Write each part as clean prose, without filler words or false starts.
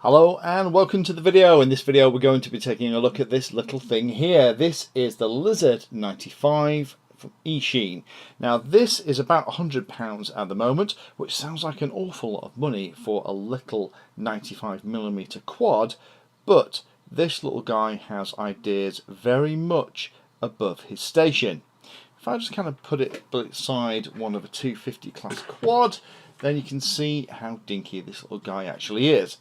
Hello and welcome to the video. In this video we're going to be taking a look at this little thing here. This is the Lizard 95 from Eachine. Now this is about £100 at the moment, which sounds like an awful lot of money for a little 95mm quad, but this little guy has ideas very much above his station. If I just kind of put it beside one of a 250 class quad, then you can see how dinky this little guy actually is.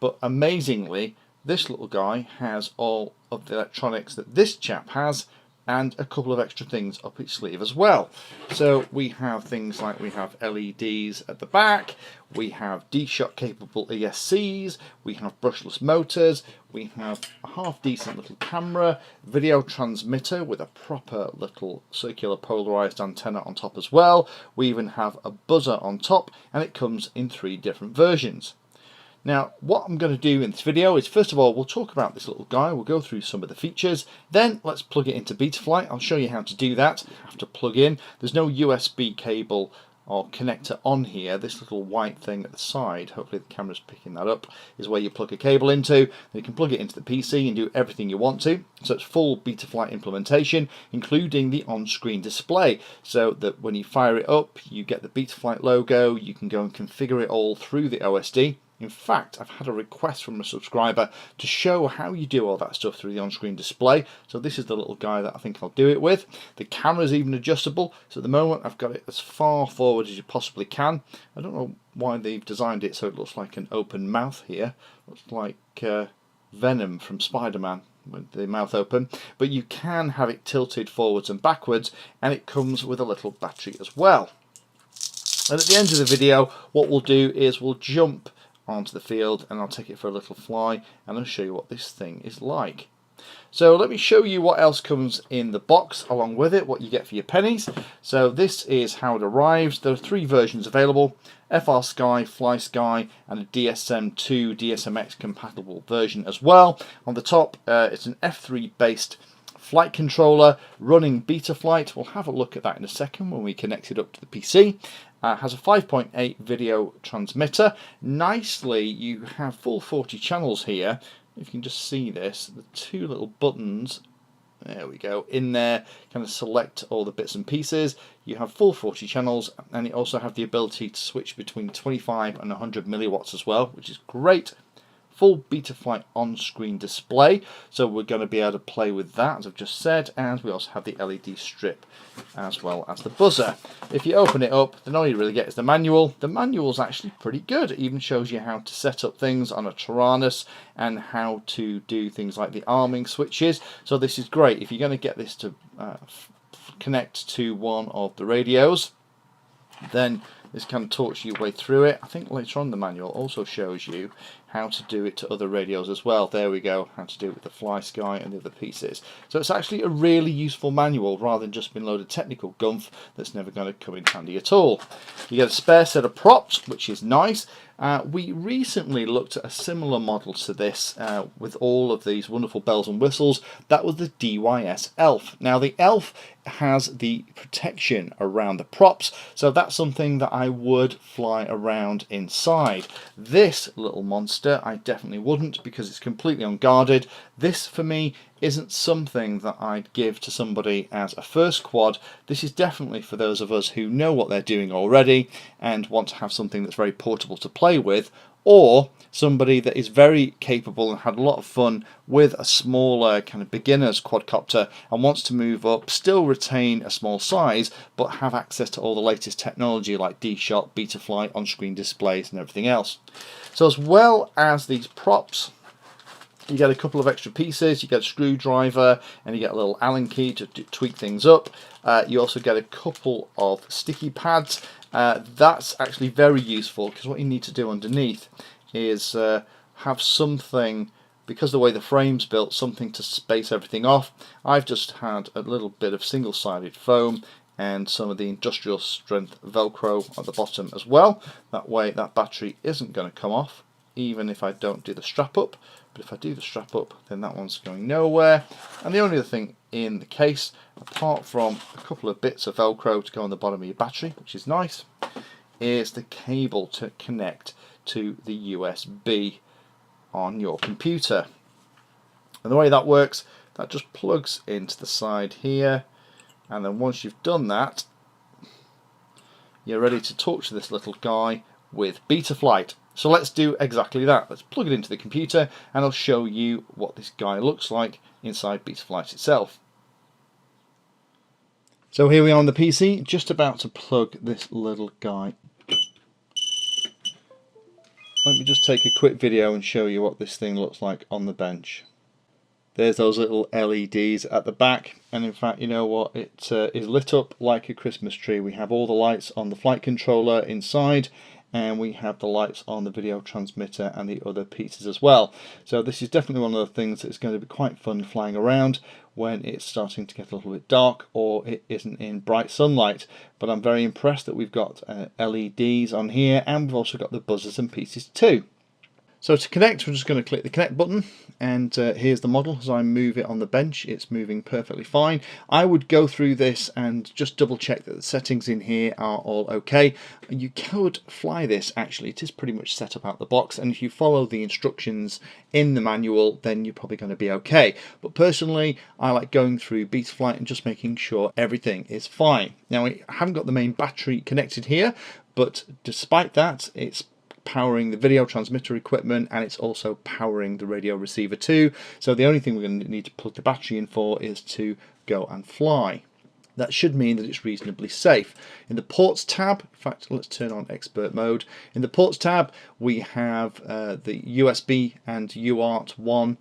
But amazingly, this little guy has all of the electronics that this chap has, and a couple of extra things up its sleeve as well. So we have things like we have LEDs at the back, we have D-Shock capable ESCs, we have brushless motors, we have a half decent little camera, video transmitter with a proper little circular polarized antenna on top as well. We even have a buzzer on top, and it comes in 3 different versions. Now what I'm going to do in this video is, first of all, we'll talk about this little guy, we'll go through some of the features, then let's plug it into Betaflight. I'll show you how to do that. You have to plug in. There's no USB cable or connector on here. This little white thing at the side, hopefully the camera's picking that up, is where you plug a cable into. Then you can plug it into the PC and do everything you want to. So it's full Betaflight implementation, including the on-screen display, so that when you fire it up you get the Betaflight logo. You can go and configure it all through the OSD. In fact, I've had a request from a subscriber to show how you do all that stuff through the on-screen display. So this is the little guy that I think I'll do it with. The camera's even adjustable, so at the moment I've got it as far forward as you possibly can. I don't know why they've designed it so it looks like an open mouth here. Looks like Venom from Spider-Man with the mouth open. But you can have it tilted forwards and backwards, and it comes with a little battery as well. And at the end of the video, what we'll do is we'll jump onto the field and I'll take it for a little fly and I'll show you what this thing is like. So let me show you what else comes in the box along with it, what you get for your pennies. So this is how it arrives. There are 3 versions available: FR Sky, Fly Sky, and a DSM2 DSMX compatible version as well. On the top it's an F3 based flight controller running Betaflight. We'll have a look at that in a second when we connect it up to the PC. Has a 5.8 video transmitter. Nicely, you have full 40 channels here. If you can just see this, the 2 little buttons, there we go, in there, kind of select all the bits and pieces. You have full 40 channels, and you also have the ability to switch between 25 and 100 milliwatts as well, which is great. Full Betaflight on-screen display, so we're going to be able to play with that, as I've just said, and we also have the LED strip as well as the buzzer. If you open it up, then all you really get is the manual. The manual's actually pretty good. It even shows you how to set up things on a Tyrannus and how to do things like the arming switches. So this is great if you're going to get this to connect to one of the radios. Then this kind of talks your way through it. I think later on the manual also shows you how to do it to other radios as well. There we go, how to do it with the Fly Sky and the other pieces. So it's actually a really useful manual rather than just being a load of technical gumph that's never going to come in handy at all. You get a spare set of props, which is nice. We recently looked at a similar model to this with all of these wonderful bells and whistles. That was the DYS Elf. Now the Elf has the protection around the props, so that's something that I would fly around inside. This little monster I definitely wouldn't, because it's completely unguarded. This for me isn't something that I'd give to somebody as a first quad. This is definitely for those of us who know what they're doing already and want to have something that's very portable to play with, or somebody that is very capable and had a lot of fun with a smaller kind of beginner's quadcopter and wants to move up, still retain a small size, but have access to all the latest technology like D-Shock, Betaflight, on-screen displays and everything else. So as well as these props, you get a couple of extra pieces. You get a screwdriver and you get a little Allen key to tweak things up. You also get a couple of sticky pads. That's actually very useful, because what you need to do underneath is have something, because of the way the frame's built, something to space everything off. I've just had a little bit of single-sided foam and some of the industrial strength Velcro at the bottom as well. That way that battery isn't going to come off, even if I don't do the strap up. But if I do the strap up, then that one's going nowhere. And the only other thing in the case, apart from a couple of bits of Velcro to go on the bottom of your battery, which is nice, is the cable to connect to the USB on your computer. And the way that works, that just plugs into the side here, and then once you've done that, you're ready to talk to this little guy with Betaflight. So let's do exactly that. Let's plug it into the computer and I'll show you what this guy looks like inside Betaflight itself. So here we are on the PC, just about to plug this little guy. Let me just take a quick video and show you what this thing looks like on the bench. There's those little LEDs at the back, and in fact, you know what, it is lit up like a Christmas tree. We have all the lights on the flight controller inside, and we have the lights on the video transmitter and the other pieces as well. So this is definitely one of the things that's going to be quite fun flying around when it's starting to get a little bit dark or it isn't in bright sunlight. But I'm very impressed that we've got LEDs on here, and we've also got the buzzers and pieces too. So to connect, we're just going to click the connect button, and here's the model. As I move it on the bench, it's moving perfectly fine. I would go through this and just double check that the settings in here are all okay. You could fly this, actually, it is pretty much set up out the box, and if you follow the instructions in the manual, then you're probably going to be okay. But personally, I like going through Betaflight and just making sure everything is fine. Now, I haven't got the main battery connected here, but despite that, it's powering the video transmitter equipment, and it's also powering the radio receiver too. So the only thing we're going to need to plug the battery in for is to go and fly. That should mean that it's reasonably safe. In the ports tab, in fact, let's turn on expert mode. In the ports tab, we have the USB and UART 1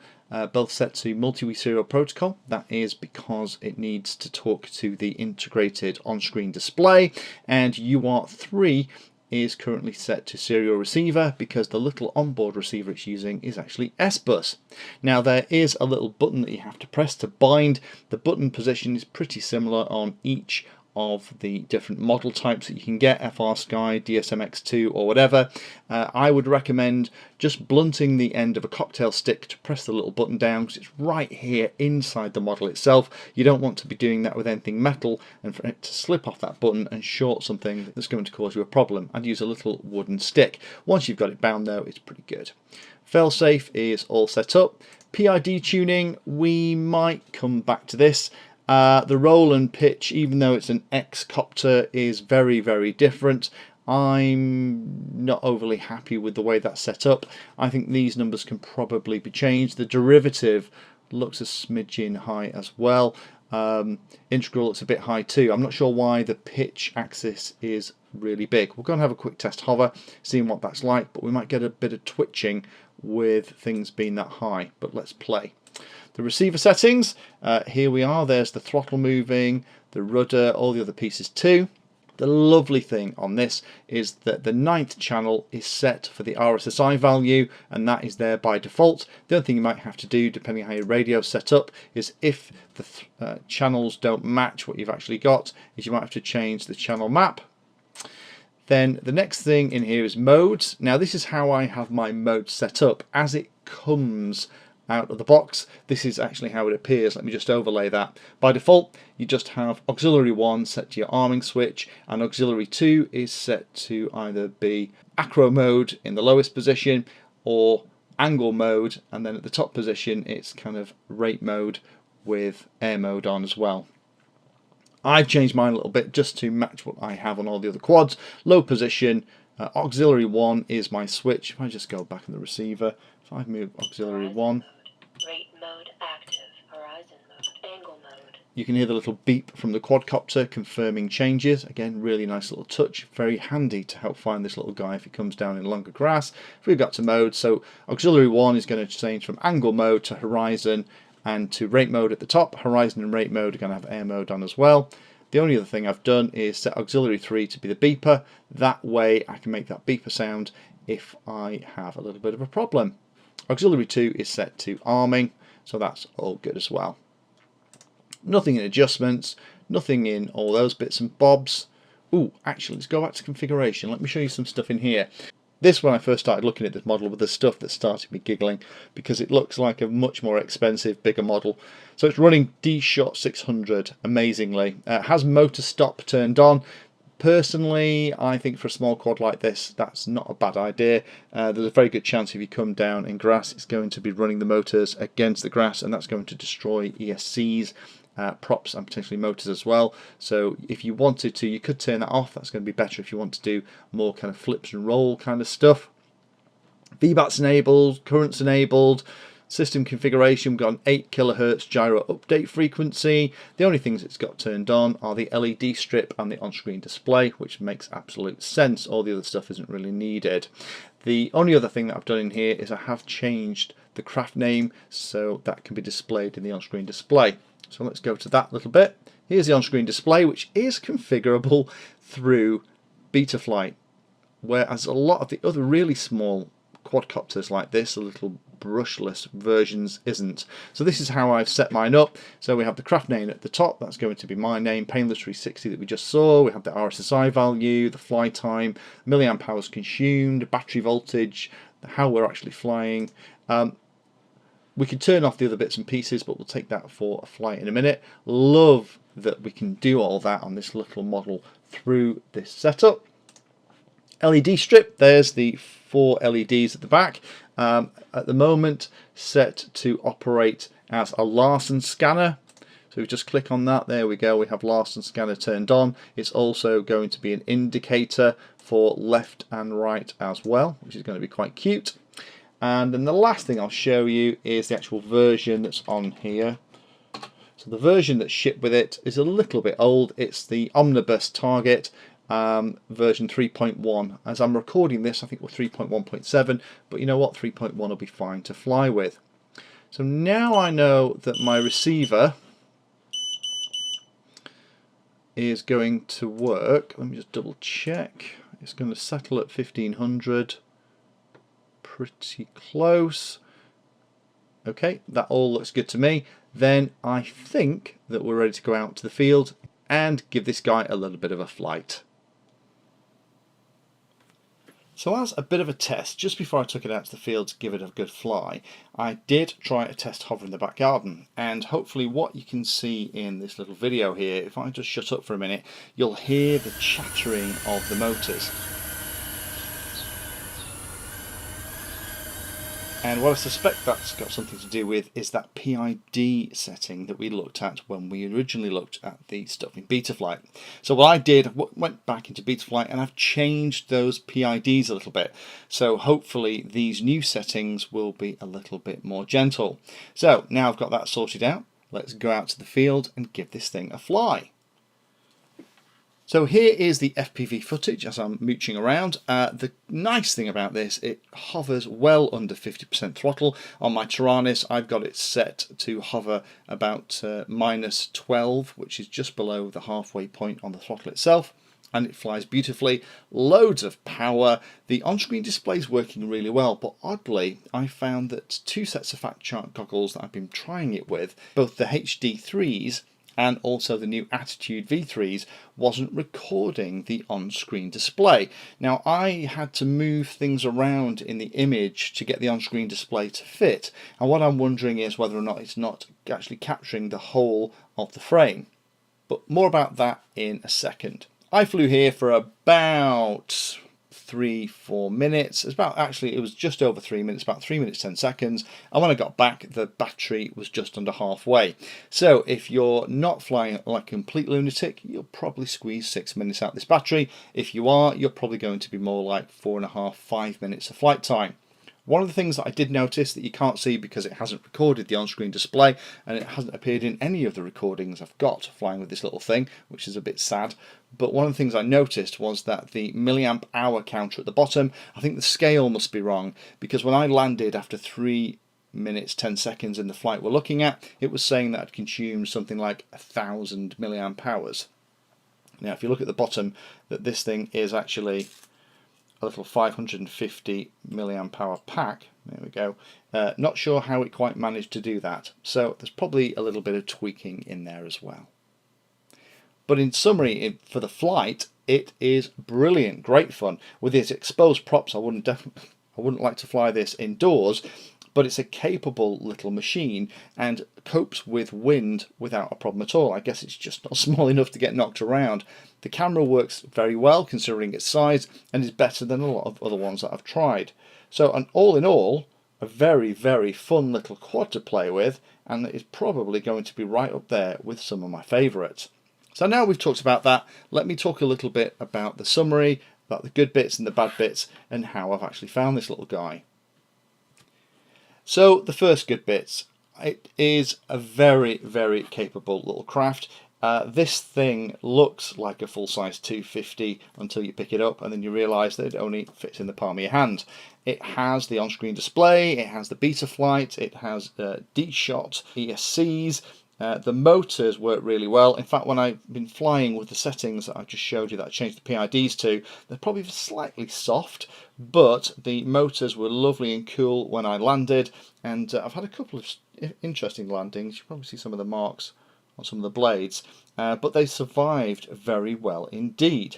both set to multi-way serial protocol. That is because it needs to talk to the integrated on-screen display, and UART 3 is currently set to serial receiver because the little onboard receiver it's using is actually S-bus. Now there is a little button that you have to press to bind. The button position is pretty similar on each of the different model types that you can get, FR Sky, DSMX2 or whatever. I would recommend just blunting the end of a cocktail stick to press the little button down, because it's right here inside the model itself. You don't want to be doing that with anything metal and for it to slip off that button and short something that's going to cause you a problem. I'd use a little wooden stick. Once you've got it bound though, it's pretty good. Failsafe is all set up. PID tuning, we might come back to this. The roll and pitch, even though it's an X-copter, is very, very different. I'm not overly happy with the way that's set up. I think these numbers can probably be changed. The derivative looks a smidgen high as well. Integral looks a bit high too. I'm not sure why the pitch axis is really big. We're going to have a quick test hover, seeing what that's like, but we might get a bit of twitching with things being that high. But let's play. The receiver settings, here we are. There's the throttle moving, the rudder, all the other pieces too. The lovely thing on this is that the 9th channel is set for the RSSI value, and that is there by default. The other thing you might have to do, depending on how your radio is set up, is if the channels don't match what you've actually got, is you might have to change the channel map. Then the next thing in here is modes. Now this is how I have my mode set up as it comes out of the box. This is actually how it appears. Let me just overlay that. By default, you just have auxiliary 1 set to your arming switch, and auxiliary 2 is set to either be acro mode in the lowest position or angle mode, and then at the top position it's kind of rate mode with air mode on as well. I've changed mine a little bit just to match what I have on all the other quads. Low position, auxiliary 1 is my switch. If I just go back in the receiver, if I move auxiliary 1, rate mode active, horizon mode, angle mode. You can hear the little beep from the quadcopter confirming changes. Again, really nice little touch, very handy to help find this little guy if he comes down in longer grass. If we've got to mode, so auxiliary 1 is going to change from angle mode to horizon and to rate mode at the top. Horizon and rate mode are going to have air mode on as well. The only other thing I've done is set auxiliary 3 to be the beeper. That way I can make that beeper sound if I have a little bit of a problem. Auxiliary 2 is set to arming, so that's all good as well. Nothing in adjustments, nothing in all those bits and bobs. Ooh, actually, let's go back to configuration. Let me show you some stuff in here. This, when I first started looking at this model, was the stuff that started me giggling, because it looks like a much more expensive, bigger model. So it's running D-Shot 600 amazingly. It has motor stop turned on. Personally, I think for a small quad like this, that's not a bad idea. There's a very good chance if you come down in grass, it's going to be running the motors against the grass, and that's going to destroy ESCs, props, and potentially motors as well. So if you wanted to, you could turn that off. That's going to be better if you want to do more kind of flips and roll kind of stuff. VBAT's enabled, currents enabled. System configuration, we've got an 8 kHz gyro update frequency. The only things it's got turned on are the LED strip and the on-screen display, which makes absolute sense. All the other stuff isn't really needed. The only other thing that I've done in here is I have changed the craft name so that can be displayed in the on-screen display. So let's go to that little bit. Here's the on-screen display, which is configurable through Betaflight, whereas a lot of the other really small quadcopters like this, the little brushless versions, isn't. So this is how I've set mine up. So we have the craft name at the top, that's going to be my name, Painless 360 that we just saw. We have the RSSI value, the fly time, milliamp hours consumed, battery voltage, how we're actually flying. We can turn off the other bits and pieces, but we'll take that for a flight in a minute. Love that we can do all that on this little model through this setup. LED strip, there's the 4 LEDs at the back. At the moment set to operate as a Larsen scanner. So we just click on that, there we go, we have Larsen scanner turned on. It's also going to be an indicator for left and right as well, which is going to be quite cute. And then the last thing I'll show you is the actual version that's on here. So the version that's shipped with it is a little bit old. It's the Omnibus Target version 3.1. As I'm recording this, I think we're 3.1.7, but you know what, 3.1 will be fine to fly with. So now I know that my receiver is going to work. Let me just double check. It's going to settle at 1500. Pretty close. Okay, that all looks good to me. Then I think that we're ready to go out to the field and give this guy a little bit of a flight. So as a bit of a test, just before I took it out to the field to give it a good fly, I did try a test hover in the back garden, and hopefully what you can see in this little video here, if I just shut up for a minute, you'll hear the chattering of the motors. And what I suspect that's got something to do with is that PID setting that we looked at when we originally looked at the stuff in Betaflight. So what I did, went back into Betaflight and I've changed those PIDs a little bit. So hopefully these new settings will be a little bit more gentle. So now I've got that sorted out, let's go out to the field and give this thing a fly. So here is the FPV footage as I'm mooching around. The nice thing about this, it hovers well under 50% throttle. On my Taranis, I've got it set to hover about -12, which is just below the halfway point on the throttle itself. And it flies beautifully, loads of power. The on-screen display is working really well, but oddly I found that 2 sets of fat chart goggles that I've been trying it with, both the HD3s and also the new Attitude V3s, wasn't recording the on-screen display. Now I had to move things around in the image to get the on-screen display to fit, and what I'm wondering is whether or not it's not actually capturing the whole of the frame. But more about that in a second. I flew here for about 3-4 minutes. It was just over 3 minutes, about 3 minutes 10 seconds, and when I got back the battery was just under halfway. So if you're not flying like a complete lunatic, you'll probably squeeze 6 minutes out this battery. If you are, you're probably going to be more like 4.5-5 minutes of flight time. One of the things that I did notice that you can't see because it hasn't recorded the on-screen display, and it hasn't appeared in any of the recordings I've got flying with this little thing, which is a bit sad, but one of the things I noticed was that the milliamp hour counter at the bottom, I think the scale must be wrong, because when I landed after 3 minutes 10 seconds in the flight we're looking at, it was saying that I'd consumed something like 1000 milliamp hours. Now if you look at the bottom, that this thing is actually a little 550 milliamp hour pack. There we go. Not sure how it quite managed to do that, so there's probably a little bit of tweaking in there as well. But in summary, for the flight, it is brilliant, great fun. With its exposed props, I wouldn't like to fly this indoors, but it's a capable little machine and copes with wind without a problem at all. I guess it's just not small enough to get knocked around. The camera works very well considering its size and is better than a lot of other ones that I've tried. So, and all in all, a very, very fun little quad to play with, and it is probably going to be right up there with some of my favourites. So now we've talked about that, let me talk a little bit about the summary, about the good bits and the bad bits, and how I've actually found this little guy. So the first good bits, it is a very, very capable little craft. This thing looks like a full-size 250 until you pick it up and then you realise that it only fits in the palm of your hand. It has the on-screen display, it has the Betaflight, it has D-Shot ESCs. The motors work really well. In fact, when I've been flying with the settings that I just showed you that I changed the PIDs to, they're probably slightly soft, but the motors were lovely and cool when I landed, and I've had a couple of interesting landings. You can probably see some of the marks on some of the blades, but they survived very well indeed.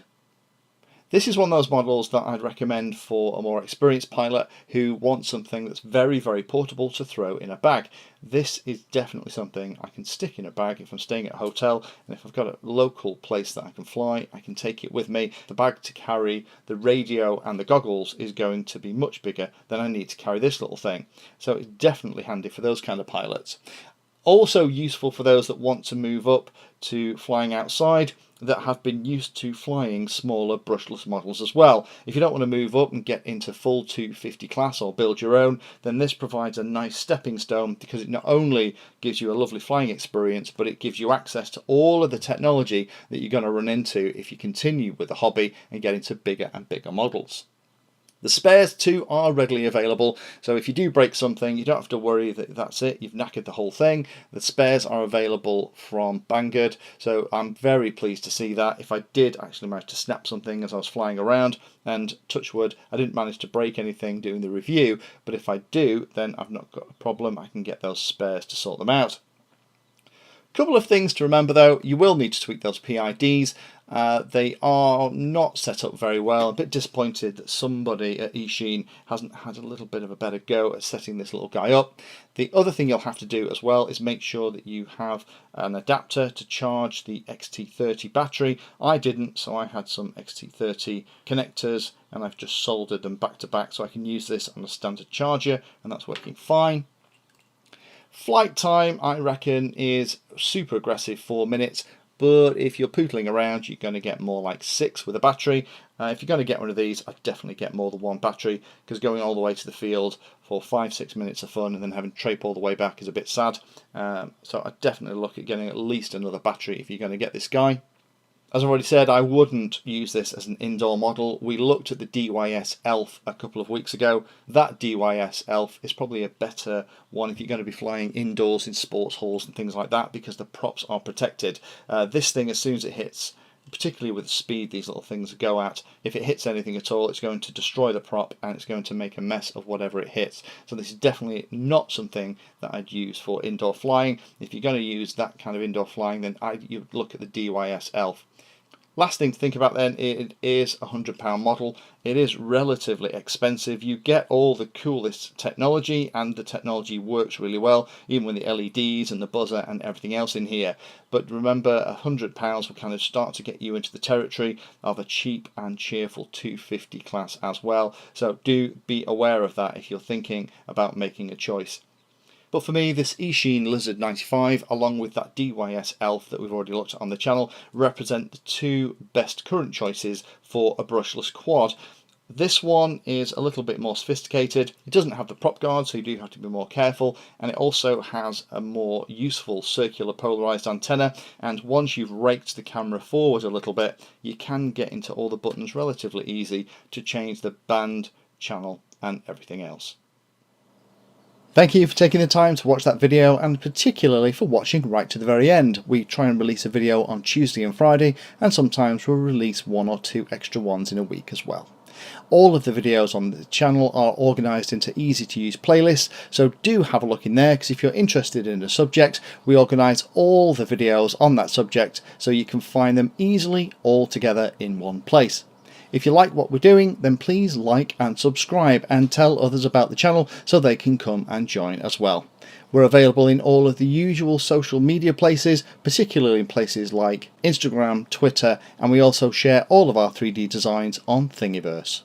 This is one of those models that I'd recommend for a more experienced pilot who wants something that's very, very portable to throw in a bag. This is definitely something I can stick in a bag if I'm staying at a hotel, and if I've got a local place that I can fly, I can take it with me. The bag to carry the radio and the goggles is going to be much bigger than I need to carry this little thing. So it's definitely handy for those kind of pilots. Also useful for those that want to move up to flying outside, that have been used to flying smaller brushless models as well. If you don't want to move up and get into full 250 class or build your own, then this provides a nice stepping stone, because it not only gives you a lovely flying experience, but it gives you access to all of the technology that you're going to run into if you continue with the hobby and get into bigger and bigger models. The spares too are readily available, so if you do break something, you don't have to worry that that's it, you've knackered the whole thing. The spares are available from Banggood, so I'm very pleased to see that. If I did actually manage to snap something as I was flying around, and touch wood, I didn't manage to break anything doing the review, but if I do, then I've not got a problem, I can get those spares to sort them out. Couple of things to remember though, you will need to tweak those PIDs. They are not set up very well. A bit disappointed that somebody at Eachine hasn't had a little bit of a better go at setting this little guy up. The other thing you'll have to do as well is make sure that you have an adapter to charge the XT30 battery. I didn't, so I had some XT30 connectors and I've just soldered them back to back so I can use this on a standard charger, and that's working fine. Flight time, I reckon, is super aggressive, 4 minutes, but if you're pootling around, you're going to get more like 6 with a battery. If you're going to get one of these, I'd definitely get more than one battery, because going all the way to the field for 5-6 minutes of fun and then having to trape all the way back is a bit sad. So I'd definitely look at getting at least another battery if you're going to get this guy. As I've already said, I wouldn't use this as an indoor model. We looked at the DYS ELF a couple of weeks ago. That DYS ELF is probably a better one if you're going to be flying indoors in sports halls and things like that, because the props are protected. This thing, as soon as it hits, particularly with the speed these little things go at, if it hits anything at all, it's going to destroy the prop and it's going to make a mess of whatever it hits. So this is definitely not something that I'd use for indoor flying. If you're going to use that kind of indoor flying, then you'd look at the DYS ELF. Last thing to think about then, it is a £100 model. It is relatively expensive. You get all the coolest technology, and the technology works really well, even with the LEDs and the buzzer and everything else in here. But remember, £100 will kind of start to get you into the territory of a cheap and cheerful 250 class as well. So do be aware of that if you're thinking about making a choice. But for me, this Eachine Lizard 95, along with that DYS ELF that we've already looked at on the channel, represent the two best current choices for a brushless quad. This one is a little bit more sophisticated. It doesn't have the prop guard, so you do have to be more careful, and it also has a more useful circular polarized antenna, and once you've raked the camera forward a little bit, you can get into all the buttons relatively easy to change the band, channel and everything else. Thank you for taking the time to watch that video, and particularly for watching right to the very end. We try and release a video on Tuesday and Friday, and sometimes we'll release 1 or 2 extra ones in a week as well. All of the videos on the channel are organised into easy to use playlists, so do have a look in there, because if you're interested in a subject, we organise all the videos on that subject so you can find them easily all together in one place. If you like what we're doing, then please like and subscribe and tell others about the channel so they can come and join as well. We're available in all of the usual social media places, particularly in places like Instagram, Twitter, and we also share all of our 3D designs on Thingiverse.